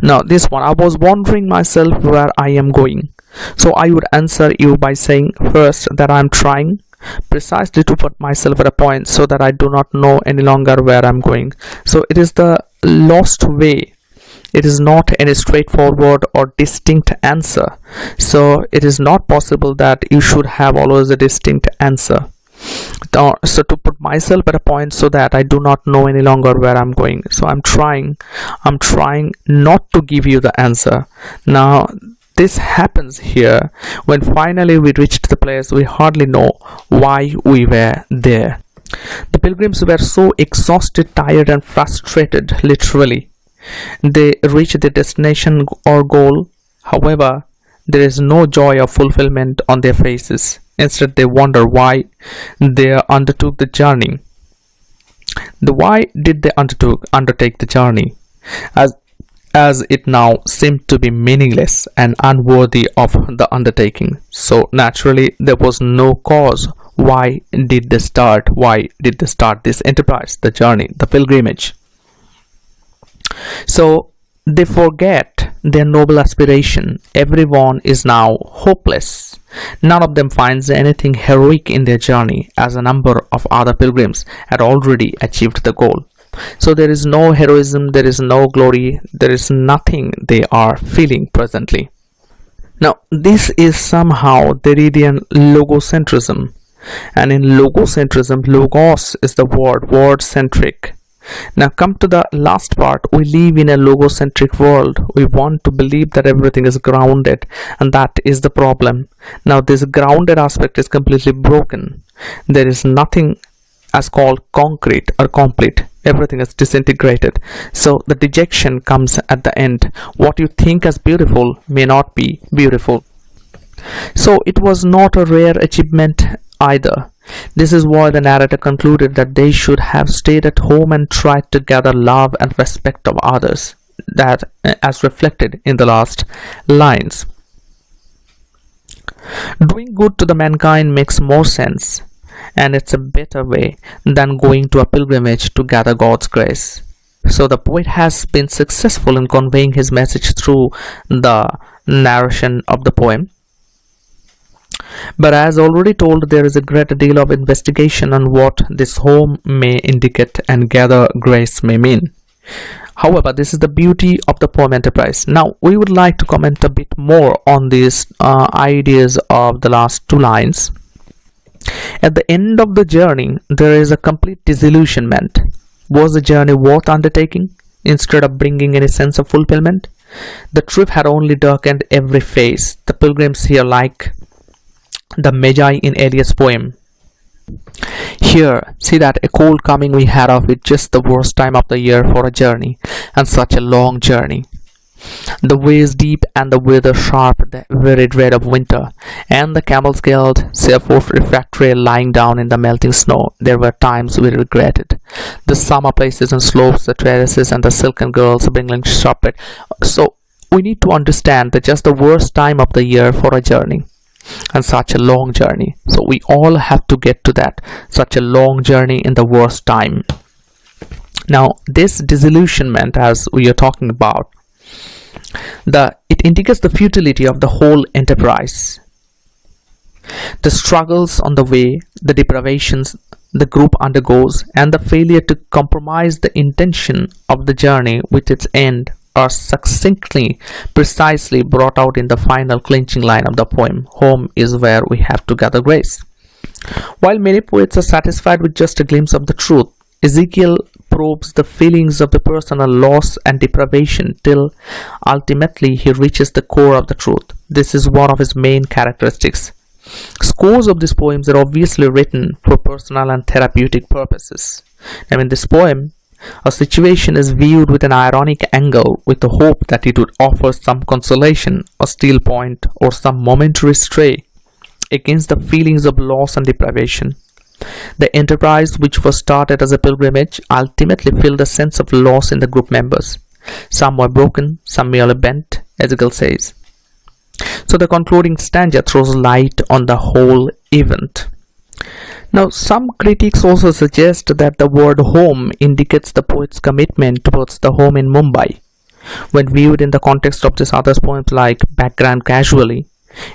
Now this one, I was wondering myself where I am going. So I would answer you by saying first that I am trying precisely to put myself at a point so that I do not know any longer where I am going. So it is the lost way. It is not any straightforward or distinct answer. So it is not possible that you should have always a distinct answer. So to put myself at a point so that I do not know any longer where I'm going. So I'm trying not to give you the answer. Now this happens here. When finally we reached the place, we hardly know why we were there. The pilgrims were so exhausted, tired and frustrated, literally. They reached their destination or goal. However, there is no joy of fulfillment on their faces. Instead, they wonder why they undertook the journey. Why did they undertake the journey? As it now seemed to be meaningless and unworthy of the undertaking. So naturally, there was no cause. Why did they start this enterprise, the journey, the pilgrimage? So they forget their noble aspiration. Everyone is now hopeless. None of them finds anything heroic in their journey, as a number of other pilgrims had already achieved the goal. So there is no heroism, there is no glory, there is nothing they are feeling presently. Now this is somehow Derridian logocentrism, and in logocentrism, logos is the word centric. Now come to the last part. We live in a logocentric world. We want to believe that everything is grounded, and that is the problem. Now this grounded aspect is completely broken. There is nothing as called concrete or complete. Everything is disintegrated. So the dejection comes at the end. What you think as beautiful may not be beautiful. So it was not a rare achievement either. This is why the narrator concluded that they should have stayed at home and tried to gather love and respect of others, that as reflected in the last lines. Doing good to the mankind makes more sense, and it's a better way than going to a pilgrimage to gather God's grace. So the poet has been successful in conveying his message through the narration of the poem. But as already told, there is a great deal of investigation on what this home may indicate and gather grace may mean. However, this is the beauty of the poem Enterprise. Now, we would like to comment a bit more on these ideas of the last two lines. At the end of the journey, there is a complete disillusionment. Was the journey worth undertaking instead of bringing any sense of fulfillment? The trip had only darkened every face. The pilgrims here like the Magi in Eliot's poem. Here, see that a cold coming we had of it, just the worst time of the year for a journey, and such a long journey. The way is deep and the weather sharp, the very dread of winter, and the camels galled, self-refractory, lying down in the melting snow. There were times we regretted the summer places and slopes, the terraces, and the silken girls bringing chocolate. So we need to understand that just the worst time of the year for a journey, and such a long journey. So we all have to get to that, such a long journey in the worst time. Now this disillusionment, as we are talking about, it indicates the futility of the whole enterprise. The struggles on the way, the deprivations the group undergoes, and the failure to compromise the intention of the journey with its end are succinctly, precisely brought out in the final clinching line of the poem, "Home is where we have to gather grace." While many poets are satisfied with just a glimpse of the truth, Ezekiel probes the feelings of the personal loss and deprivation till ultimately he reaches the core of the truth. This is one of his main characteristics. Scores of these poems are obviously written for personal and therapeutic purposes. Now in this poem, a situation is viewed with an ironic angle, with the hope that it would offer some consolation, a steel point, or some momentary stray against the feelings of loss and deprivation. The enterprise, which was started as a pilgrimage, ultimately filled a sense of loss in the group members. Some were broken, some merely bent, Ezekiel says. So the concluding stanza throws light on the whole event. Now, some critics also suggest that the word home indicates the poet's commitment towards the home in Mumbai. When viewed in the context of this other poems like Background Casually,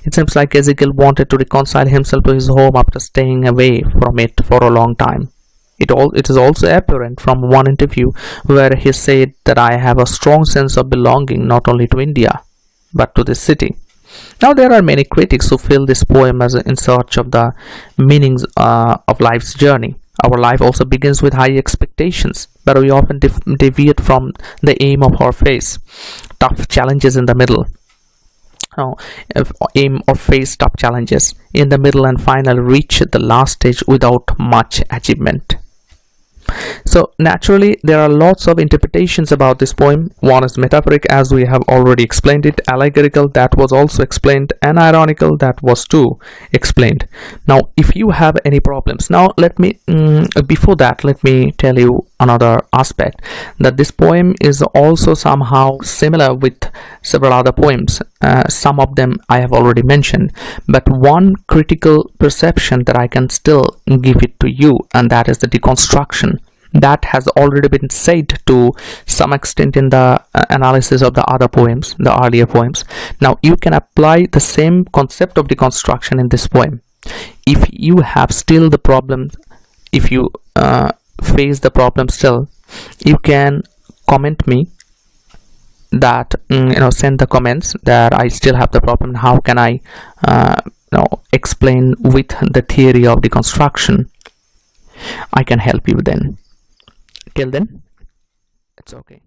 it seems like Ezekiel wanted to reconcile himself to his home after staying away from it for a long time. It is also apparent from one interview where he said that I have a strong sense of belonging not only to India, but to this city. Now there are many critics who feel this poem as in search of the meanings of life's journey. Our life also begins with high expectations, but we often deviate from the aim of our face. Tough challenges in the middle. Aim or face tough challenges in the middle and finally reach the last stage without much achievement. So naturally there are lots of interpretations about this poem. One is metaphoric, as we have already explained it, allegorical, that was also explained, and ironical, that was too explained. Now if you have any problems, now let me before that let me tell you another aspect, that this poem is also somehow similar with several other poems. Some of them I have already mentioned, but one critical perception that I can still give it to you, and that is the deconstruction. That has already been said to some extent in the analysis of the other poems, the earlier poems. Now you can apply the same concept of deconstruction in this poem. If you have still the problem, if you face the problem still, you can comment me that send the comments that I still have the problem. How can I explain with the theory of deconstruction? I can help you then. Till then, it's okay.